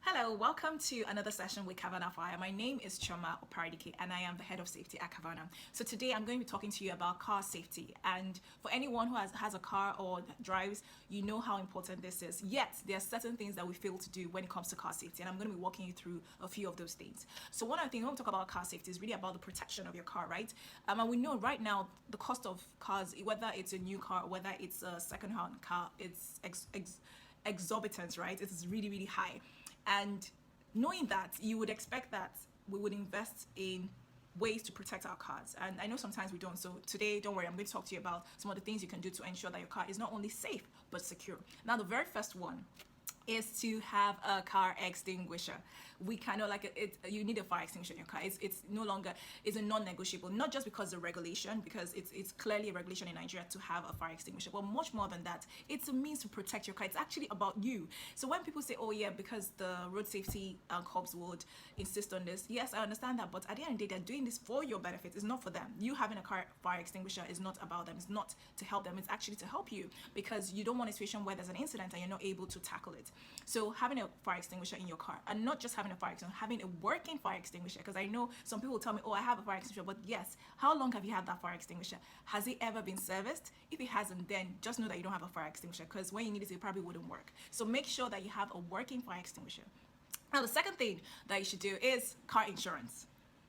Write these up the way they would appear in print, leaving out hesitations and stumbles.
Hello, welcome to another session with Kavana Fire. My name is Choma Oparidike and I am the head of safety at Kavana. So today I'm going to be talking to you about car safety. And for anyone who has a car or drives, you know how important this is. Yet there are certain things that we fail to do when it comes to car safety, and I'm going to be walking you through a few of those things. So one of the things when we talk about car safety is really about the protection of your car, right? And we know right now the cost of cars, whether it's a new car or whether it's a second-hand car, it's exorbitant, right? It is really, really high. And knowing that, you would expect that we would invest in ways to protect our cars. And I know sometimes we don't. So today, don't worry, I'm going to talk to you about some of the things you can do to ensure that your car is not only safe, but secure. Now, the very first one is to have a car extinguisher. We kind of like it. You need a fire extinguisher in your car. It's no longer, it's a non-negotiable. Not just because of regulation, because it's clearly a regulation in Nigeria to have a fire extinguisher, but much more than that. It's a means to protect your car. It's actually about you. So when people say, "Oh yeah," because the road safety corps would insist on this, yes, I understand that. But at the end of the day, they're doing this for your benefit. It's not for them. You having a car fire extinguisher is not about them. It's not to help them. It's actually to help you, because you don't want a situation where there's an incident and you're not able to tackle it. So having a fire extinguisher in your car, and not just having a fire extinguisher, having a working fire extinguisher, because I know some people will tell me, "Oh, I have a fire extinguisher," but yes, how long have you had that fire extinguisher? Has it ever been serviced? If it hasn't, then just know that you don't have a fire extinguisher, because when you need it probably wouldn't work. So make sure that you have a working fire extinguisher. Now, the second thing that you should do is car insurance.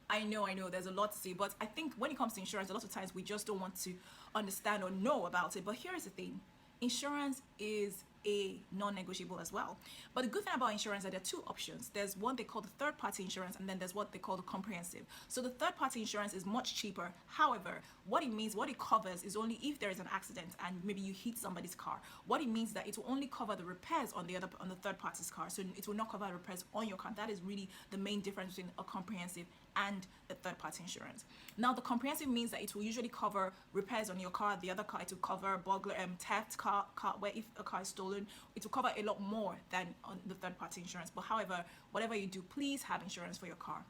I know there's a lot to say, but I think when it comes to insurance, a lot of times we just don't want to understand or know about it. But here's the thing. Insurance is a non-negotiable as well. But the good thing about insurance is that there are two options. There's what they call the third-party insurance, and then there's what they call the comprehensive. So the third-party insurance is much cheaper. However, what it covers is only if there is an accident and maybe you hit somebody's car. What it means that it will only cover the repairs on the third party's car. So it will not cover repairs on your car. That is really the main difference between a comprehensive and a third-party insurance. Now, the comprehensive means that it will usually cover repairs on your car. The other car, it will cover burglar, theft, car where if a car is stolen, it will cover a lot more than on the third-party insurance. But however, whatever you do, please have insurance for your car.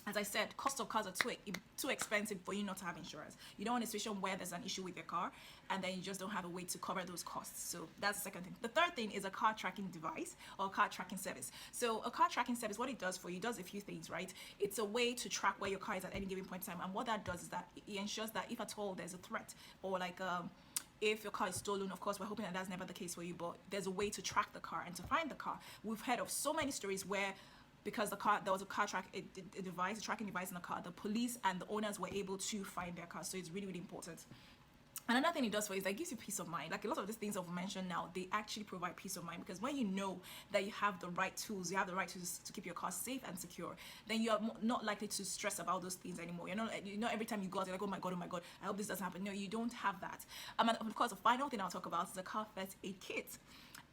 As I said, cost of cars are too expensive for you not to have insurance. You don't want a situation where there's an issue with your car and then you just don't have a way to cover those costs. So that's the second thing. The third thing is a car tracking device or car tracking service. So a car tracking service, what it does for you, does a few things, right? It's a way to track where your car is at any given point in time. And what that does is that it ensures that if at all there's a threat, or like if your car is stolen, of course, we're hoping that that's never the case for you, but there's a way to track the car and to find the car. We've heard of so many stories where, because there was a tracking device in the car, the police and the owners were able to find their car. So it's really, really important. And another thing it does for you is that it gives you peace of mind. Like a lot of these things I've mentioned now, they actually provide peace of mind, because when you know that you have the right tools, you have the right tools to keep your car safe and secure, then you are not likely to stress about those things anymore. You're not every time you go out, you're like, oh my God, I hope this doesn't happen. No, you don't have that. And of course, the final thing I'll talk about is the car first aid kit.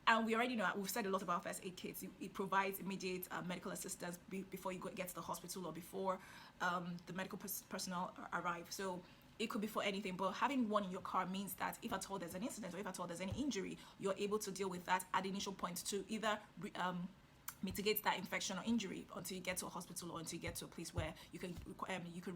And we already know, we've said a lot about first aid kits. It provides immediate medical assistance before you get to the hospital or before the medical personnel arrive. So it could be for anything, but having one in your car means that if at all there's an incident or if at all there's any injury, you're able to deal with that at the initial point to either mitigate that infection or injury until you get to a hospital or until you get to a place where you can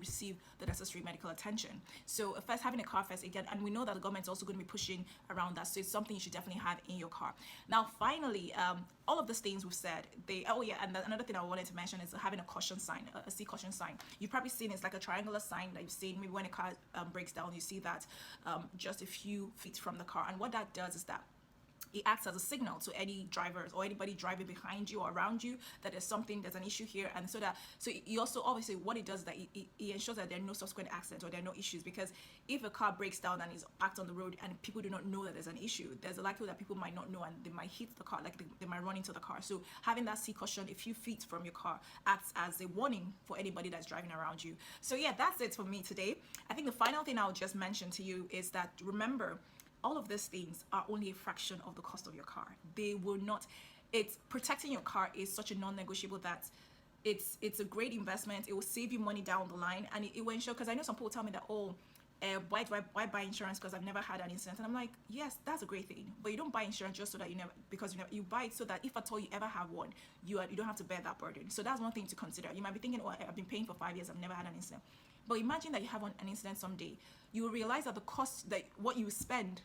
receive the necessary medical attention. So first, having a car first again, and we know that the government is also going to be pushing around that, so it's something you should definitely have in your car. Now finally, all of these things we've said, another thing I wanted to mention is having a caution sign, a C caution sign. You've probably seen it's like a triangular sign that you've seen maybe when a car breaks down. You see that just a few feet from the car, and what that does is that it acts as a signal to any drivers or anybody driving behind you or around you that there's an issue here. And so you also, obviously, what it does is that it ensures that there are no subsequent accidents or there are no issues, because if a car breaks down and is parked on the road and people do not know that there's an issue, there's a likelihood that people might not know and they might hit the car, like they might run into the car. So having that C caution a few feet from your car acts as a warning for anybody that's driving around you. So yeah, that's it for me today. I think the final thing I'll just mention to you is that, remember, all of these things are only a fraction of the cost of your car. They will not, it's protecting your car is such a non-negotiable that it's a great investment. It will save you money down the line, and it will ensure, because I know some people tell me that, why buy insurance because I've never had an incident? And I'm like, yes, that's a great thing, but you don't buy insurance just so that you buy it so that if at all you ever have one, you don't have to bear that burden. So that's one thing to consider. You might be thinking, oh, I've been paying for 5 years, I've never had an incident. But imagine that you have an incident someday. You will realize that the cost, that what you spend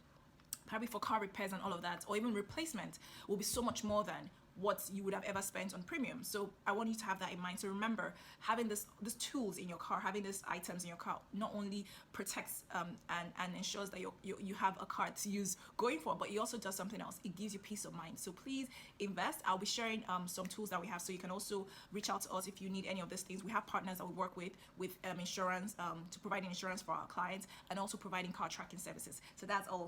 probably for car repairs and all of that, or even replacement, will be so much more than what you would have ever spent on premium. So I want you to have that in mind. So remember, having these tools in your car, having these items in your car, not only protects and ensures that you have a car to use going forward, but it also does something else. It gives you peace of mind. So please invest. I'll be sharing some tools that we have, so you can also reach out to us if you need any of these things. We have partners that we work with insurance, to provide insurance for our clients, and also providing car tracking services. So that's all.